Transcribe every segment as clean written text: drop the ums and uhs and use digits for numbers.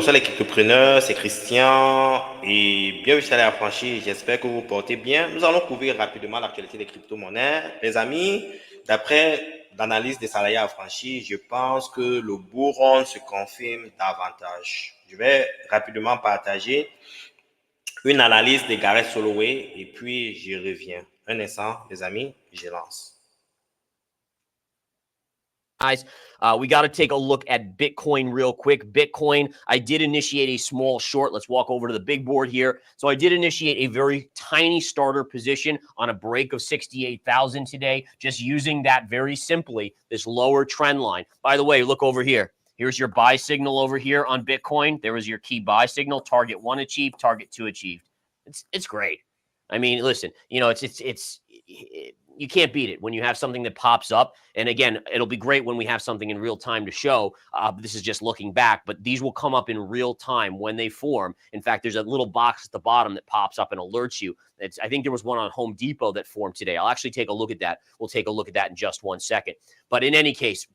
Bonsoir les cryptopreneurs, c'est Christian et bienvenue sur la franchise. J'espère que vous vous portez bien. Nous allons couvrir rapidement l'actualité des crypto-monnaies. Les amis, d'après l'analyse des salariés affranchis, je pense que le bull run se confirme davantage. Je vais rapidement partager une analyse de Gareth Soloway et puis j'y reviens. Un instant, les amis, je lance. Guys, we got to take a look at Bitcoin real quick. Bitcoin, I did initiate a small short. Let's walk over to the big board here. So I did initiate a very tiny starter position on a break of 68,000 today, just using that very simply, this lower trend line. By the way, look over here. Here's your buy signal over here on Bitcoin. There was your key buy signal. Target 1 achieved, target 2 achieved. It's great. I mean, listen, you know, you can't beat it when you have something that pops up. And again, it'll be great when we have something in real time to show. This is just looking back, but these will come up in real time when they form. In fact, there's a little box at the bottom that pops up and alerts you. I think there was one on Home Depot that formed today. I'll actually take a look at that. We'll take a look at that in just 1 second. But in any case,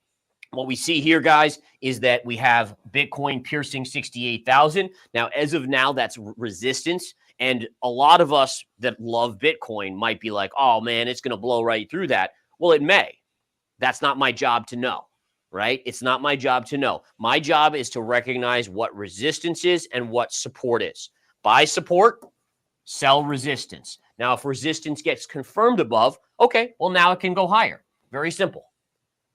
what we see here, guys, is that we have Bitcoin piercing 68,000. Now, as of now, that's resistance. And a lot of us that love Bitcoin might be like, oh, man, it's going to blow right through that. Well, it may. That's not my job to know, right? It's not my job to know. My job is to recognize what resistance is and what support is. Buy support, sell resistance. Now, if resistance gets confirmed above, okay, well, now it can go higher. Very simple.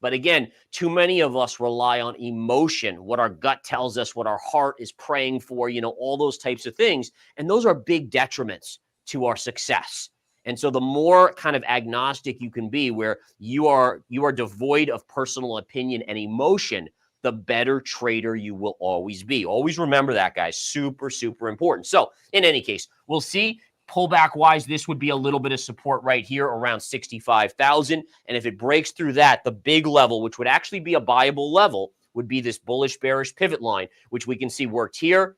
But again, too many of us rely on emotion, what our gut tells us, what our heart is praying for, you know, all those types of things. And those are big detriments to our success. And so the more kind of agnostic you can be, where you are devoid of personal opinion and emotion, the better trader you will always be. Always remember that, guys. Super, super important. So in any case, we'll see. Pullback wise, this would be a little bit of support right here around 65,000. And if it breaks through that, the big level, which would actually be a buyable level, would be this bullish bearish pivot line, which we can see worked here,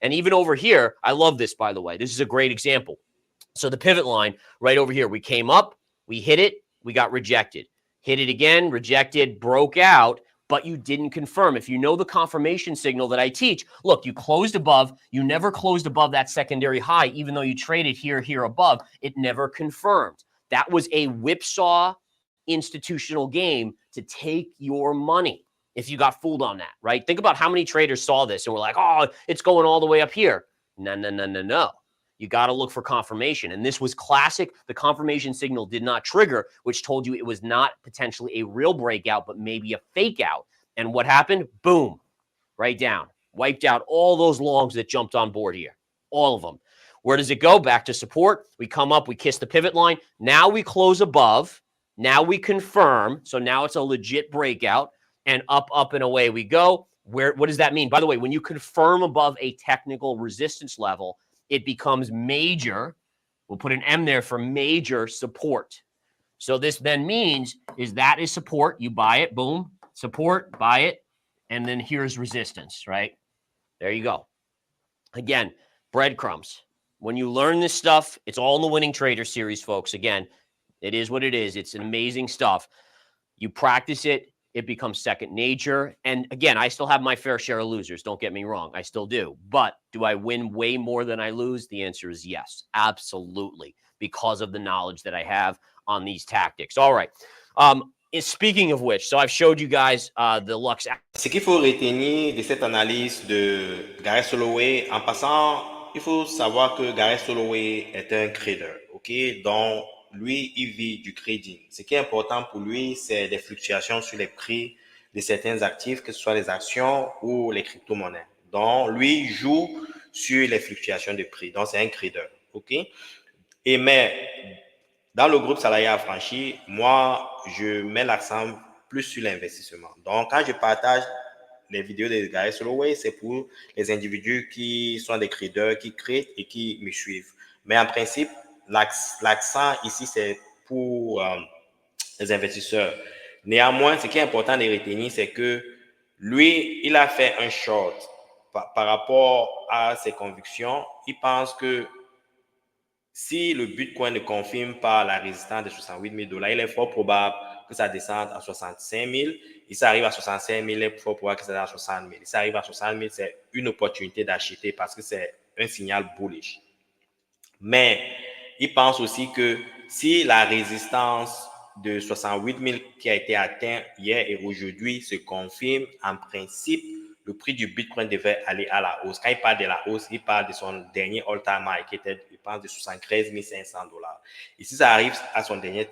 and even over here. I love this, by the way. This is a great example. So the pivot line right over here, we came up, we hit it, we got rejected. Hit it again, rejected, broke out, but you didn't confirm. If you know the confirmation signal that I teach, look, you closed above, you never closed above that secondary high, even though you traded here above, it never confirmed. That was a whipsaw institutional game to take your money if you got fooled on that, right? Think about how many traders saw this and were like, oh, it's going all the way up here. No. You got to look for confirmation. And this was classic. The confirmation signal did not trigger, which told you it was not potentially a real breakout, but maybe a fake out. And what happened? Boom, right down. Wiped out all those longs that jumped on board here. All of them. Where does it go? Back to support. We come up, we kiss the pivot line. Now we close above. Now we confirm. So now it's a legit breakout. And up, and away we go. What does that mean? By the way, when you confirm above a technical resistance level, it becomes major. We'll put an M there for major support. So this then means that is support. You buy it, boom, support, buy it, and then here's resistance, right? There you go. Again, breadcrumbs. When you learn this stuff, it's all in the Winning Trader series, folks. Again, it is what it is. It's an amazing stuff. You practice it, it becomes second nature. And again, I still have my fair share of losers. Don't get me wrong. I still do. But do I win way more than I lose? The answer is yes, absolutely, because of the knowledge that I have on these tactics. All right. Speaking of which, so I've showed you guys the Lux. Ce qu'il faut retenir de cette analyse de Gareth Soloway, en passant, il faut savoir que Gareth Soloway est un trader, ok? Donc, lui, il vit du trading. Ce qui est important pour lui, c'est des fluctuations sur les prix de certains actifs, que ce soit les actions ou les crypto-monnaies. Donc, lui, il joue sur les fluctuations de prix. Donc, c'est un trader, ok? Mais dans le groupe salarié affranchi, moi, je mets l'accent plus sur l'investissement. Donc, quand je partage les vidéos de Gareth Soloway, c'est pour les individus qui sont des traders, qui créent et qui me suivent. Mais en principe, l'accent ici, c'est pour les investisseurs. Néanmoins, ce qui est important de retenir, c'est que lui, il a fait un short par rapport à ses convictions. Il pense que si le Bitcoin ne confirme pas la résistance de 68 000 $, il est fort probable que ça descende à 65 000. Et ça arrive à 65 000, il est fort probable que ça descende à 60 000. Et ça arrive à 60 000, c'est une opportunité d'acheter parce que c'est un signal bullish. Mais il pense aussi que si la résistance de 68 000 qui a été atteinte hier et aujourd'hui se confirme, en principe, le prix du Bitcoin devait aller à la hausse. Quand il parle de la hausse, il parle de son dernier all-time high qui était, je pense, de 73 500 $. Et si ça arrive à son dernier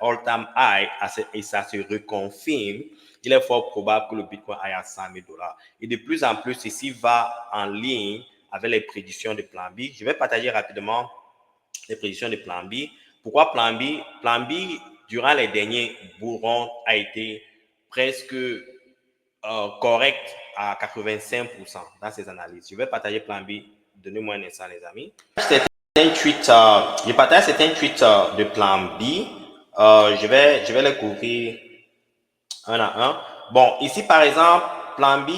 all-time high et ça se reconfirme, il est fort probable que le Bitcoin aille à 100 000 $. Et de plus en plus, ceci va en ligne avec les prédictions de Plan B. Je vais partager rapidement les prédictions de Plan B. Pourquoi Plan B? Plan B, durant les derniers bourrons, a été presque correct à 85% dans ses analyses. Je vais partager Plan B. Donnez-moi un instant, les amis. Je partage certains tweets de Plan B. Je vais les couvrir un à un. Bon, ici, par exemple, Plan B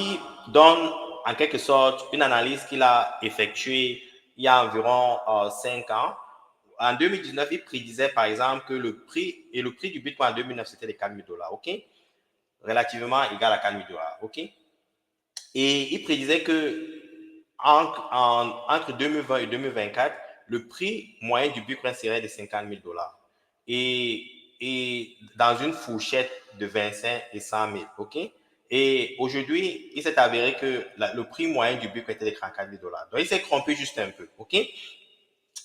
donne en quelque sorte une analyse qu'il a effectuée il y a environ 5 ans. En 2019, il prédisait, par exemple, que le prix du Bitcoin en 2009, c'était les 4 000 $, OK? Relativement égal à 4 000 $, OK? Et il prédisait que entre 2020 et 2024, le prix moyen du Bitcoin serait de 50 000 $. Et dans une fourchette de 25 et 100 000, OK? Et aujourd'hui, il s'est avéré que le prix moyen du Bitcoin était de 34 000 $. Donc, il s'est trompé juste un peu, OK?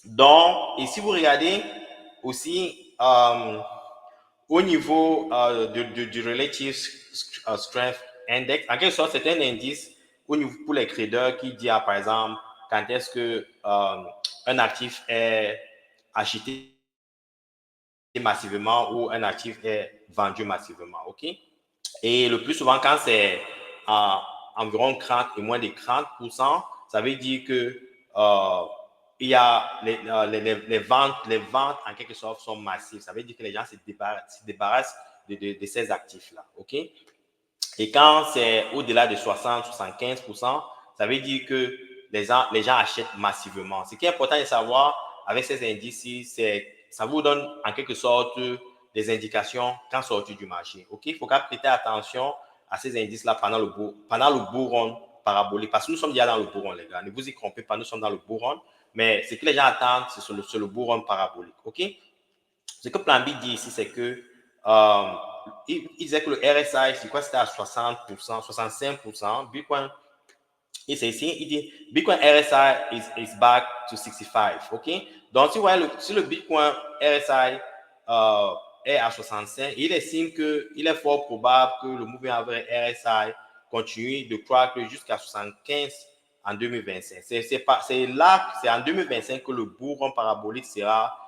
Donc, et si vous regardez aussi au niveau du Relative Strength Index, en quelque sorte, c'est un indice au niveau, pour les traders qui dit, par exemple, quand est-ce que un actif est acheté massivement ou un actif est vendu massivement, OK? Et le plus souvent, quand c'est environ 30 et moins de 30%, ça veut dire que il y a les ventes en quelque sorte sont massives. Ça veut dire que les gens se débarrassent de ces actifs-là, OK? Et quand c'est au-delà de 60-75%, ça veut dire que les gens achètent massivement. Ce qui est important de savoir avec ces indices-ci, c'est ça vous donne en quelque sorte des indications quand sortir du marché. OK? Il faut prêter attention à ces indices-là pendant le bull run parabolique. Parce que nous sommes déjà dans le bull run, les gars. Ne vous y trompez pas, nous sommes dans le bull run. Mais ce que les gens attendent, c'est le bull run parabolique. OK? Ce que Plan B dit ici, c'est que il disait que le RSI, c'est quoi? C'était à 60%, 65%. Bitcoin, il dit Bitcoin RSI is back to 65. OK? Donc, si vous voyez, si le Bitcoin RSI est à 65, il estime qu'il est fort probable que le mouvement vers RSI continue de croître jusqu'à 75 en 2025. C'est en 2025 que le bull run parabolique sera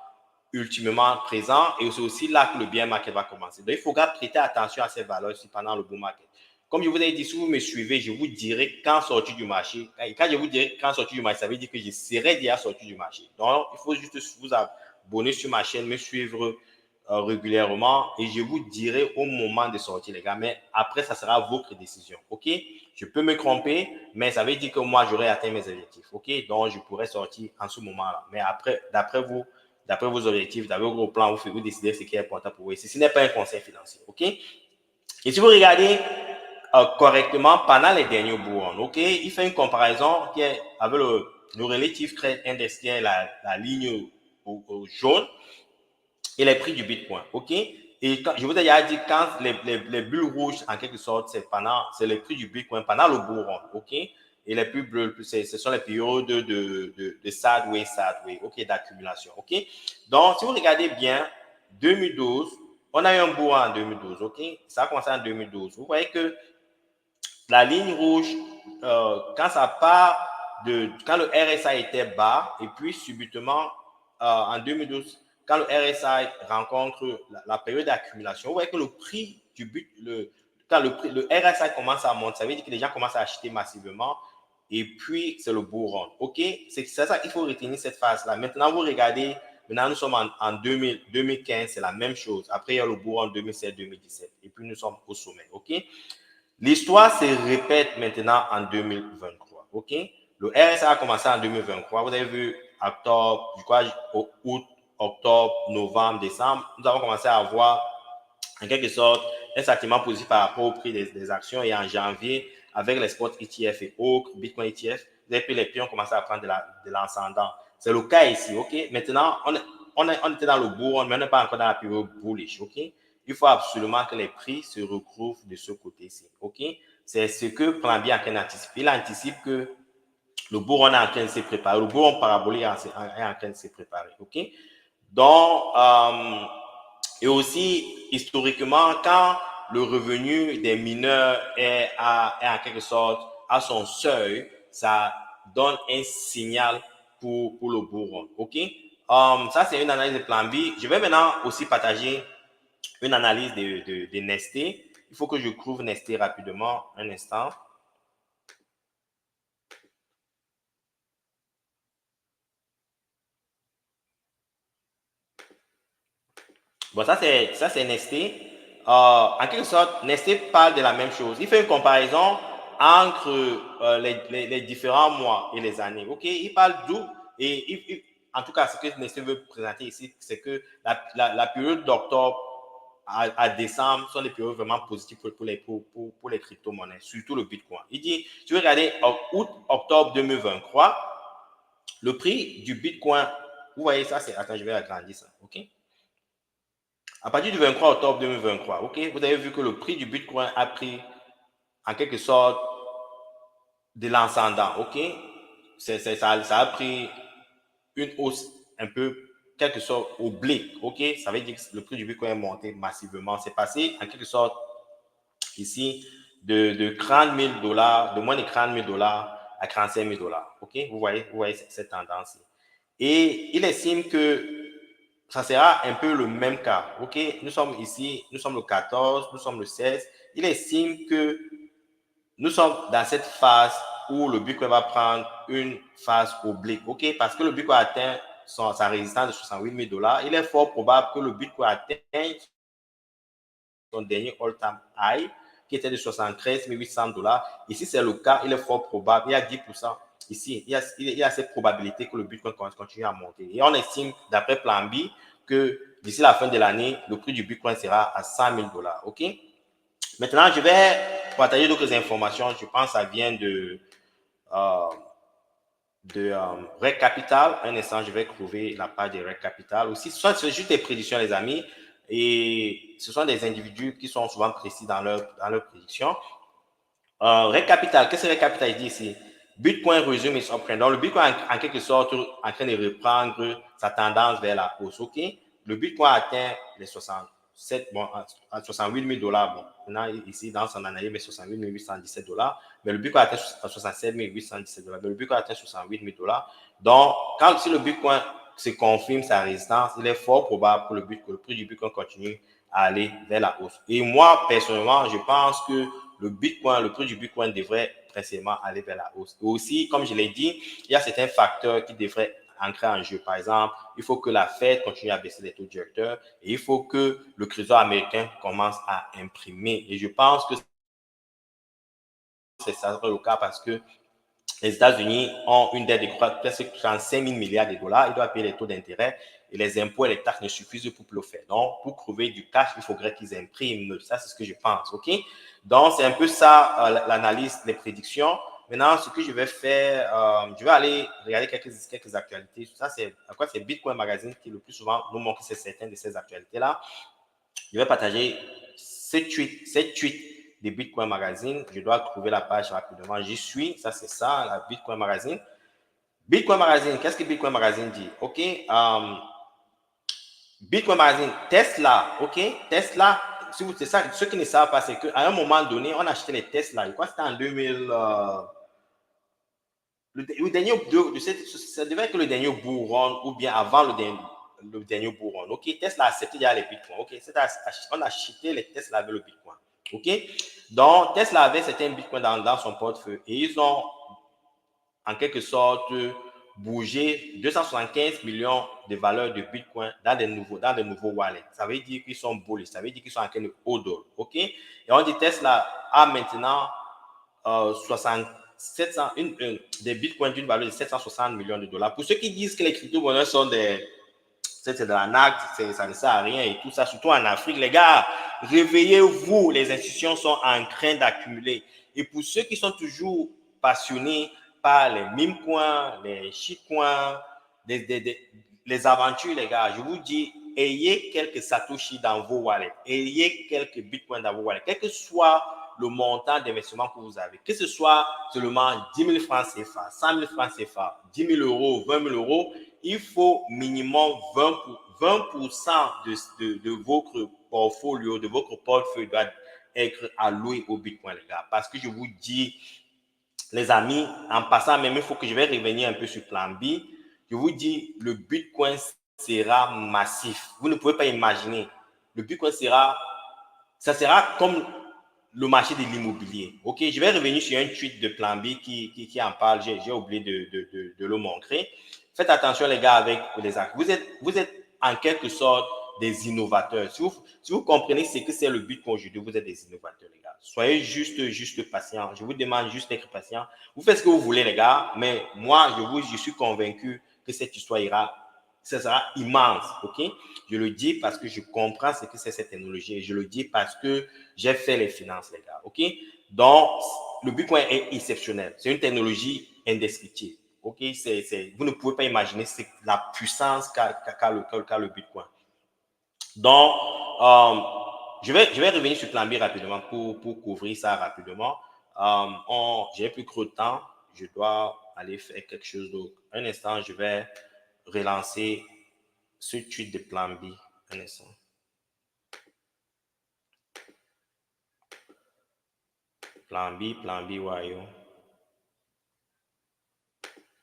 ultimement présent et c'est aussi là que le bear market va commencer. Donc, il faudra prêter attention à ces valeurs pendant le bull market. Comme je vous ai dit, si vous me suivez, je vous dirai quand sortir du marché. Quand je vous dirai quand sortir du marché, ça veut dire que je serai déjà sorti du marché. Donc, il faut juste vous abonner sur ma chaîne, me suivre régulièrement et je vous dirai au moment de sortir, les gars. Mais après, ça sera votre décision. OK? Je peux me tromper, mais ça veut dire que moi, j'aurai atteint mes objectifs. OK? Donc, je pourrais sortir en ce moment-là. Mais après, d'après vos objectifs, d'après vos plans, vous décidez ce qui est important pour vous. Ce n'est pas un conseil financier. OK? Et si vous regardez correctement pendant les derniers bourrons, OK, il fait une comparaison qui est avec le Relative Trade Index, qui est la ligne au jaune, et les prix du Bitcoin. OK? Et je vous ai déjà dit, quand les bulles rouges, en quelque sorte, c'est les prix du Bitcoin pendant le bourron. OK? Et les plus bleus, ce sont les périodes de sideways, OK, d'accumulation. OK? Donc, si vous regardez bien, 2012, on a eu un bourron en 2012. OK? Ça a commencé en 2012. Vous voyez que la ligne rouge, quand ça part quand le RSI était bas, et puis subitement, en 2012, quand le RSI rencontre la période d'accumulation, vous voyez que le prix du but, quand le RSI commence à monter, ça veut dire que les gens commencent à acheter massivement, et puis c'est le bull run. OK? C'est ça qu'il faut retenir cette phase-là. Maintenant, vous regardez, maintenant nous sommes en 2015, c'est la même chose. Après, il y a le bull run 2016-2017, et puis nous sommes au sommet. OK? L'histoire se répète maintenant en 2023. OK? Le RSI a commencé en 2023. Vous avez vu octobre, je crois, août, octobre, novembre, décembre, nous avons commencé à avoir en quelque sorte un sentiment positif par rapport au prix des actions. Et en janvier, avec les spots ETF et autres, Bitcoin ETF, les prix ont commencé à prendre de l'ascendant. C'est le cas ici, OK? Maintenant, on était dans le bull, mais on n'est pas encore dans la période bullish, OK? Il faut absolument que les prix se regroupent de ce côté-ci, OK? C'est ce que Plan-B est en train d'anticiper. Il anticipe que le bull run est en train de se préparer, le bull run parabolique est en train de se préparer, OK? Donc, et aussi, historiquement, quand le revenu des mineurs est en quelque sorte à son seuil, ça donne un signal pour le bull run, OK? Ça, c'est une analyse de plan B. Je vais maintenant aussi partager une analyse de Nestlé. Il faut que je trouve Nestlé rapidement, un instant. Bon, ça, c'est Nestlé. En quelque sorte, Nestlé parle de la même chose. Il fait une comparaison entre les différents mois et les années. OK? Il parle d'où. Et en tout cas, ce que Nestlé veut présenter ici, c'est que la période d'octobre à décembre sont des périodes vraiment positives pour les crypto-monnaies, surtout le Bitcoin. Il dit, tu veux regarder août-octobre 2023, le prix du Bitcoin, vous voyez ça, c'est, attends, je vais agrandir ça, OK? À partir du 23 octobre 2023, OK, vous avez vu que le prix du Bitcoin a pris en quelque sorte de l'ascendant, OK? Ça a pris une hausse un peu, quelque sorte, oblique, OK? Ça veut dire que le prix du Bitcoin est monté massivement. C'est passé en quelque sorte ici de 30 000 $, de moins de 30 000 $ à 45 000 $, OK? Vous voyez cette tendance. Et il estime que ça sera un peu le même cas. OK? Nous sommes ici, nous sommes le 14, nous sommes le 16. Il estime que nous sommes dans cette phase où le Bitcoin va prendre une phase oblique. OK? Parce que le Bitcoin atteint sa résistance de 68 000 $. Il est fort probable que le Bitcoin atteigne son dernier all-time high, qui était de 73 800 $. Ici, c'est le cas. Il est fort probable. Il y a 10%. Ici, il y a cette probabilité que le Bitcoin continue à monter. Et on estime, d'après Plan B, que d'ici la fin de l'année, le prix du Bitcoin sera à 100 000 $. OK? Maintenant, je vais partager d'autres informations. Je pense que ça vient de Reg Capital. Un instant, je vais trouver la page de Reg Capital. Aussi, c'est juste des prédictions, les amis. Et ce sont des individus qui sont souvent précis dans leurs prédictions. Reg Capital, qu'est-ce que Reg Capital dit ici? Bitcoin resume its uptrend. Donc, le Bitcoin en quelque sorte en train de reprendre sa tendance vers la hausse. OK? Le Bitcoin atteint les 67, bon, à 68 000 $. Bon, maintenant, ici, dans son analyse, mais 68 817 $. Mais le Bitcoin atteint 67 817 $. Mais le Bitcoin atteint 68 000 $. Donc, si le Bitcoin se confirme sa résistance, il est fort probable que le prix du Bitcoin continue à aller vers la hausse. Et moi, personnellement, je pense que le prix du Bitcoin devrait précisément aller vers la hausse. Et aussi, comme je l'ai dit, il y a certains facteurs qui devraient entrer en jeu. Par exemple, il faut que la Fed continue à baisser les taux directeurs et il faut que le Trésor américain commence à imprimer. Et je pense que c'est ça le cas parce que les États-Unis ont une dette de presque 35 000 milliards de $. Ils doivent payer les taux d'intérêt et les impôts et les taxes ne suffisent pour le faire. Donc, pour trouver du cash, il faudrait qu'ils impriment. Ça, c'est ce que je pense. OK? Donc, c'est un peu ça l'analyse, les prédictions. Maintenant, ce que je vais faire, je vais aller regarder quelques actualités. Ça, c'est Bitcoin Magazine qui le plus souvent nous montre certaines de ces actualités-là. Je vais partager ces tweets de Bitcoin Magazine. Je dois trouver la page rapidement. J'y suis. Ça, c'est ça, la Bitcoin Magazine. Bitcoin Magazine, qu'est-ce que Bitcoin Magazine dit? OK. Bitcoin Magazine, Tesla. OK. Tesla, c'est ça, ceux qui ne savent pas, c'est qu'à un moment donné, on achetait les Tesla. Je crois que c'était en 2000. Le dernier, ça devait être le dernier bull run ou bien avant le dernier bull run. OK, Tesla a accepté déjà les bitcoins. OK, on a acheté les Tesla avec le bitcoin. OK, donc Tesla avait certains bitcoins dans son portefeuille et ils ont en quelque sorte bougé 275 millions de valeurs de bitcoin dans de nouveaux wallets. Ça veut dire qu'ils sont bullish, ça veut dire qu'ils sont en train de hodl. OK, et on dit Tesla a maintenant 60 des bitcoins d'une valeur de 760 millions de dollars. Pour ceux qui disent que les crypto-monnaies sont c'est de l'arnaque, ça ne sert à rien et tout ça, surtout en Afrique, les gars, réveillez-vous, les institutions sont en train d'accumuler. Et pour ceux qui sont toujours passionnés par les meme coins, les shitcoins, les aventures, les gars, je vous dis, ayez quelques satoshi dans vos wallets, ayez quelques bitcoins dans vos wallets, quel que soit le montant d'investissement que vous avez, que ce soit seulement 10 000 francs CFA, 100 000 francs CFA, 10 000 euros, 20 000 euros, il faut minimum 20% de votre portfolio, de votre portefeuille doit être alloué au Bitcoin, les gars. Parce que je vous dis, les amis, en passant même, il faut que je vais revenir un peu sur Plan B. Je vous dis, le Bitcoin sera massif. Vous ne pouvez pas imaginer. Le Bitcoin ça sera comme le marché de l'immobilier. Ok, je vais revenir sur un tweet de Plan B qui en parle. J'ai oublié de le montrer. Faites attention, les gars, avec les actes. Vous êtes en quelque sorte des innovateurs. Si vous comprenez ce que c'est le Bitcoin aujourd'hui, vous êtes des innovateurs, les gars. Soyez juste patients. Je vous demande juste d'être patient. Vous faites ce que vous voulez, les gars, mais moi, je suis convaincu que cette histoire ça sera immense, ok? Je le dis parce que je comprends ce que c'est cette technologie et je le dis parce que j'ai fait les finances, les gars, ok? Donc, le Bitcoin est exceptionnel. C'est une technologie indescriptible, ok? Vous ne pouvez pas imaginer la puissance qu'a le Bitcoin. Donc, je vais revenir sur Plan B rapidement pour couvrir ça rapidement. J'ai plus trop de temps. Je dois aller faire quelque chose d'autre. Un instant, je vais relancer ce tweet de Plan B. Un instant. Plan B, Wayo.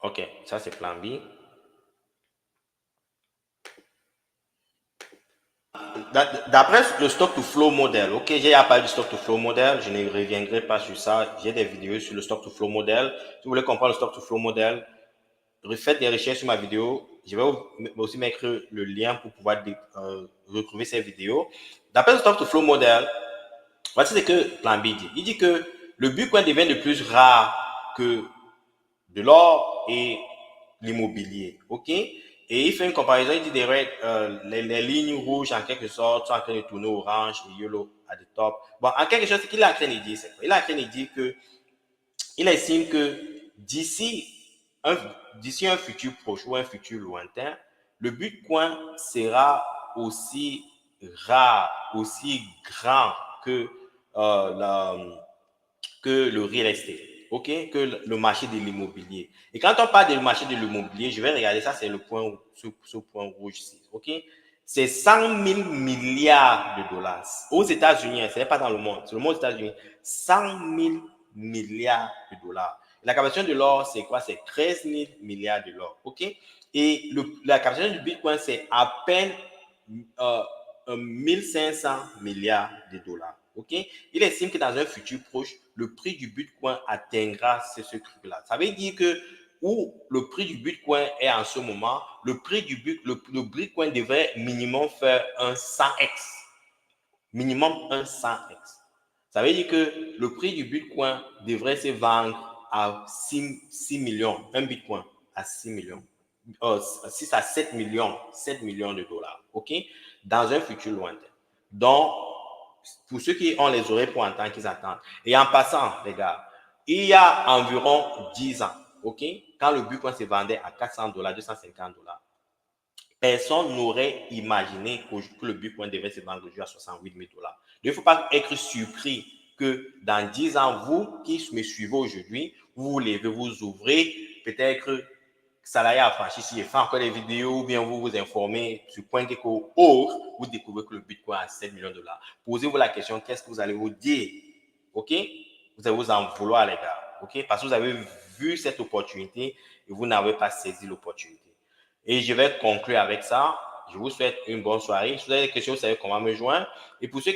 OK, ça c'est Plan B. D'après le stock to flow model, ok, j'ai parlé du stock to flow model, je ne reviendrai pas sur ça. J'ai des vidéos sur le stock to flow model. Si vous voulez comprendre le stock to flow model, refaites des recherches sur ma vidéo. Je vais aussi mettre le lien pour pouvoir retrouver ces vidéos. D'après le stock to flow model, voici ce que Plan B dit. Il dit que le Bitcoin devient de plus rare que de l'or et l'immobilier. OK? Et il fait une comparaison, il dit les lignes rouges en quelque sorte sont en train de tourner orange et yellow à the top. Bon, en quelque sorte, ce qu'il est en train de dire, c'est quoi? Il est en train de dire que il estime que d'ici un futur proche ou un futur lointain, le Bitcoin sera aussi rare, aussi grand que, que le real estate, ok, que le marché de l'immobilier. Et quand on parle du marché de l'immobilier, je vais regarder ça, c'est le point, ce point rouge ici, ok. C'est 100 000 milliards de dollars aux États-Unis, ce n'est pas dans le monde, c'est le monde des États-Unis. 100 000 milliards de dollars. La capitalisation de l'or, c'est quoi? C'est 13 000 milliards de l'or, ok. Et la capitalisation du Bitcoin, c'est à peine 1500 milliards de dollars. Ok, il estime que dans un futur proche, le prix du Bitcoin atteindra ce truc-là. Ça veut dire que où le prix du Bitcoin est en ce moment, le prix du Bitcoin devrait minimum faire un 100x. Minimum un 100x. Ça veut dire que le prix du Bitcoin devrait se vendre à 6 millions, un Bitcoin à 6 millions. 6 à 7 millions de dollars, ok, dans un futur lointain. Donc, pour ceux qui ont les oreilles pour entendre, qu'ils attendent. Et en passant, les gars, il y a environ 10 ans, ok, quand le Bitcoin se vendait à 400 dollars, 250 dollars, personne n'aurait imaginé que le Bitcoin devait se vendre aujourd'hui à 68 000 dollars. Il ne faut pas être surpris que dans 10 ans, vous qui me suivez aujourd'hui, vous vous levez, vous ouvrez, peut-être salarié affranchi, si je fais encore des vidéos ou bien vous vous informez sur CoinGecko ou vous découvrez que le Bitcoin a 7 millions de dollars. Posez-vous la question, qu'est-ce que vous allez vous dire? OK? Vous allez vous en vouloir, les gars. OK? Parce que vous avez vu cette opportunité et vous n'avez pas saisi l'opportunité. Et je vais conclure avec ça. Je vous souhaite une bonne soirée. Si vous avez des questions, vous savez comment me joindre. Et pour ceux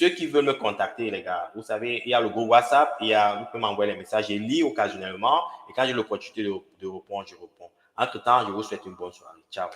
qui veulent me contacter, les gars, vous savez, il y a le groupe WhatsApp, vous pouvez m'envoyer les messages, je lis occasionnellement. Et quand j'ai l'opportunité de répondre, je réponds. Entre-temps, je vous souhaite une bonne soirée. Ciao.